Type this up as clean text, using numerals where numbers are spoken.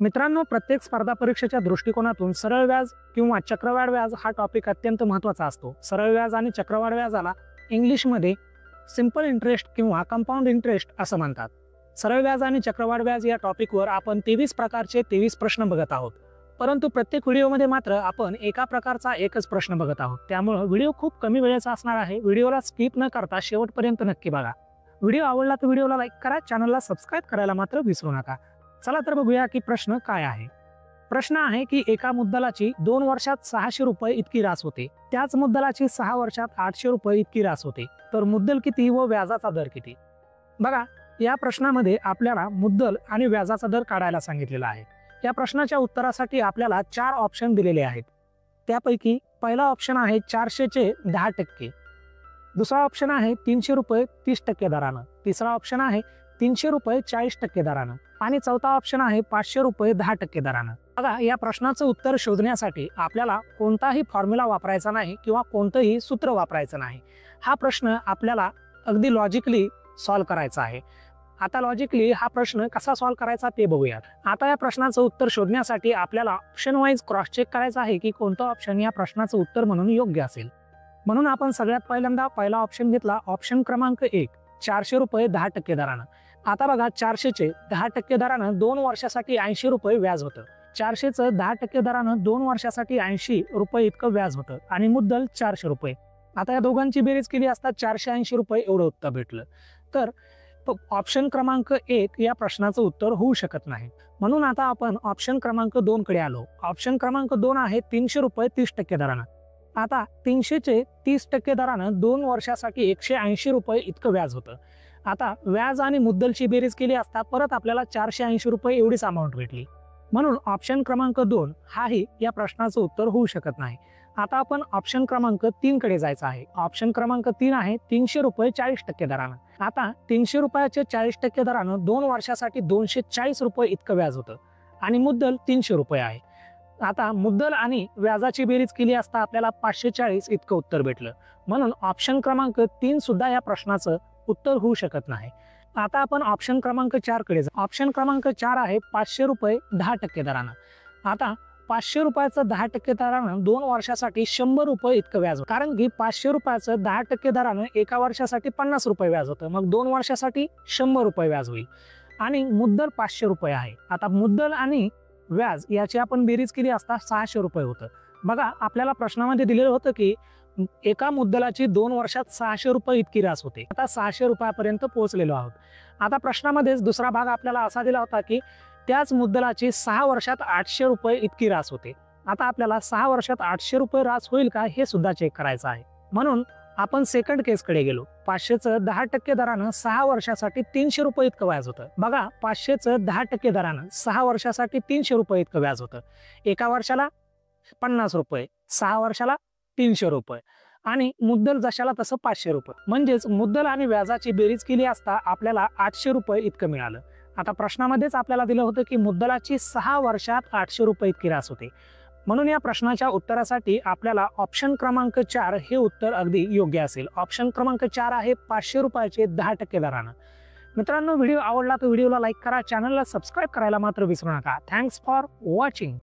मित्रांनो, प्रत्येक स्पर्धा परीक्षेच्या दृष्टिकोनातून सरळ व्याज किंवा चक्रवाढ व्याज हा टॉपिक अत्यंत महत्त्वाचा असतो। सरळ व्याज आणि चक्रवाढ व्याजाला इंग्लिशमध्ये सिंपल इंटरेस्ट किंवा कंपाऊंड इंटरेस्ट असं म्हणतात। सरळ व्याज आणि चक्रवाढ व्याज या टॉपिकवर आपण 23 प्रकारचे 23 प्रश्न बघत आहोत, परंतु प्रत्येक व्हिडिओमध्ये मात्र आपण एका प्रकारचा एकच प्रश्न बघत आहोत। त्यामुळे व्हिडिओ खूप कमी वेळेचा असणार आहे। व्हिडिओला स्किप न करता शेवटपर्यंत नक्की बघा। व्हिडिओ आवडला तर व्हिडिओला लाईक करा, चॅनलला सबस्क्राइब करायला मात्र विसरू नका। चला तर बघूया की प्रश्न काय आहे। प्रश्न आहे की एका मुद्दलाची 2 वर्षात 600 रुपये इतकी रास होते, त्याच मुद्दलाची 6 वर्षात 800 रुपये इतकी रास होते, तर मुद्दल किती व व्याजाचा दर किती? बघा, या प्रश्नामध्ये आपल्याला मुद्दल आणि व्याजाचा दर काढायला सांगितलेला आहे। या प्रश्नाच्या उत्तरासाठी आपल्याला 4 ऑप्शन दिलेले आहेत। त्यापैकी पहिला ऑप्शन आहे 400 चे 10%, दुसरा ऑप्शन आहे 300 रुपये 30% दरानं, तिसरा ऑप्शन आहे 300 रुपये 40% दरानं आणि चौथा ऑप्शन आहे 500 रुपये 10% दरानं। बघा, या प्रश्नाचं उत्तर शोधण्यासाठी आपल्याला कोणताही फॉर्म्युला वापरायचा नाही किंवा कोणतंही सूत्र वापरायचं नाही। हा प्रश्न आपल्याला अगदी लॉजिकली सॉल्व्ह करायचा आहे। आता लॉजिकली हा प्रश्न कसा सॉल्व्ह करायचा ते बघूया। आता या प्रश्नाचं उत्तर शोधण्यासाठी आपल्याला ऑप्शन वाईज क्रॉस चेक करायचं आहे की कोणतं ऑप्शन या प्रश्नाचं उत्तर म्हणून योग्य असेल। म्हणून आपण सगळ्यात पहिल्यांदा पहिला ऑप्शन घेतला, ऑप्शन क्रमांक 1, 400 रुपये 10% दरानं। आता बघा, 400 चे 10% दरानं 2 वर्षासाठी 80 रुपये व्याज होतं। 400 चं 10% दरानं 2 वर्षासाठी 80 रुपये इतकं व्याज होतं आणि मुद्दल 400 रुपये। आता या दोघांची बेरीज केली असता 480 रुपये एवढं उत्तर भेटलं। तर ऑप्शन क्रमांक 1 या प्रश्नाचं उत्तर होऊ शकत नाही। म्हणून आता आपण ऑप्शन क्रमांक 2 कडे आलो। ऑप्शन क्रमांक 2 आहे 300 रुपये 30% दरानं। आता 300 चे 30% दरानं 2 वर्षासाठी 180 रुपये इतकं व्याज होतं। आता व्याज आणि मुद्दलची बेरीज केली असता परत आपल्याला 480 रुपये एवढीच अमाऊंट भेटली। म्हणून ऑप्शन क्रमांक 2 हाही या प्रश्नाचं उत्तर होऊ शकत नाही। आता आपण ऑप्शन क्रमांक 3 कडे जायचं आहे। ऑप्शन क्रमांक 3 आहे 300 रुपये 40% दरानं। आता 300 रुपयाचे 40% दरानं 2 वर्षासाठी 240 रुपये इतकं व्याज होतं आणि मुद्दल 300 रुपये आहे। आता मुद्दल आणि व्याजाची बेरीज केली असता आपल्याला 540 इतकं उत्तर भेटलं। म्हणून ऑप्शन क्रमांक 3 सुद्धा या प्रश्नाचं उत्तर होऊ शकत नाही। आता आपण ऑप्शन क्रमांक 4 कडे जाऊ। ऑप्शन क्रमांक 4 आहे 500 रुपये 10% दरानं। आता 500 रुपयाचं 10% दरानं 2 वर्षासाठी 100 रुपये इतकं व्याज होतं, कारण की 500 रुपयाचं 10% दरानं एका वर्षासाठी 50 रुपये व्याज होतं, मग 2 वर्षासाठी 100 रुपये व्याज होईल आणि मुद्दल 500 रुपये आहे। आता मुद्दल आणि व्याज याची आपण बेरीज केली असता 600 रुपये होतं। बघा, आपल्याला प्रश्नामध्ये दिलेलं होतं की एका मुद्दलाची 2 वर्षात 600 रुपये इतकी रास होते। आता 600 रुपयापर्यंत पोहोचलेलो आहोत। आता प्रश्नामध्येच दुसरा भाग आपल्याला असा दिला होता की त्याच मुद्दलाची 6 वर्षात 800 रुपये इतकी रास होते। आता आपल्याला 6 वर्षात 800 रुपये रास होईल का हे सुद्धा चेक करायचं आहे। म्हणून आपण सेकंड केस कडे गेलो। 500 चं 10% दरानं 6 वर्षासाठी 300 रुपये इतकं व्याज होतं। बघा, 500 चं 10% दरानं 6 वर्षासाठी 300 रुपये इतकं व्याज होतं। एका वर्षाला 50 रुपये, 6 वर्षाला 300 रुपये आणि मुद्दल जशाला तसं 500 रुपये। म्हणजेच मुद्दल आणि व्याजाची बेरीज केली असता आपल्याला 800 रुपये इतकं मिळालं। आता प्रश्नामध्येच आपल्याला दिलं होतं की मुद्दलाची 6 वर्षात 800 रुपये इतकी रास होते। म्हणून या प्रश्नाच्या उत्तरासाठी आपल्याला ऑप्शन क्रमांक 4 हे उत्तर अगदी योग्य असेल। ऑप्शन क्रमांक 4 आहे 500 रुपयाचे 10% दरानं। मित्रांनो, व्हिडिओ आवडला तर व्हिडिओला लाईक करा, चॅनलला सबस्क्राइब करायला मात्र विसरू नका। Thanks for watching.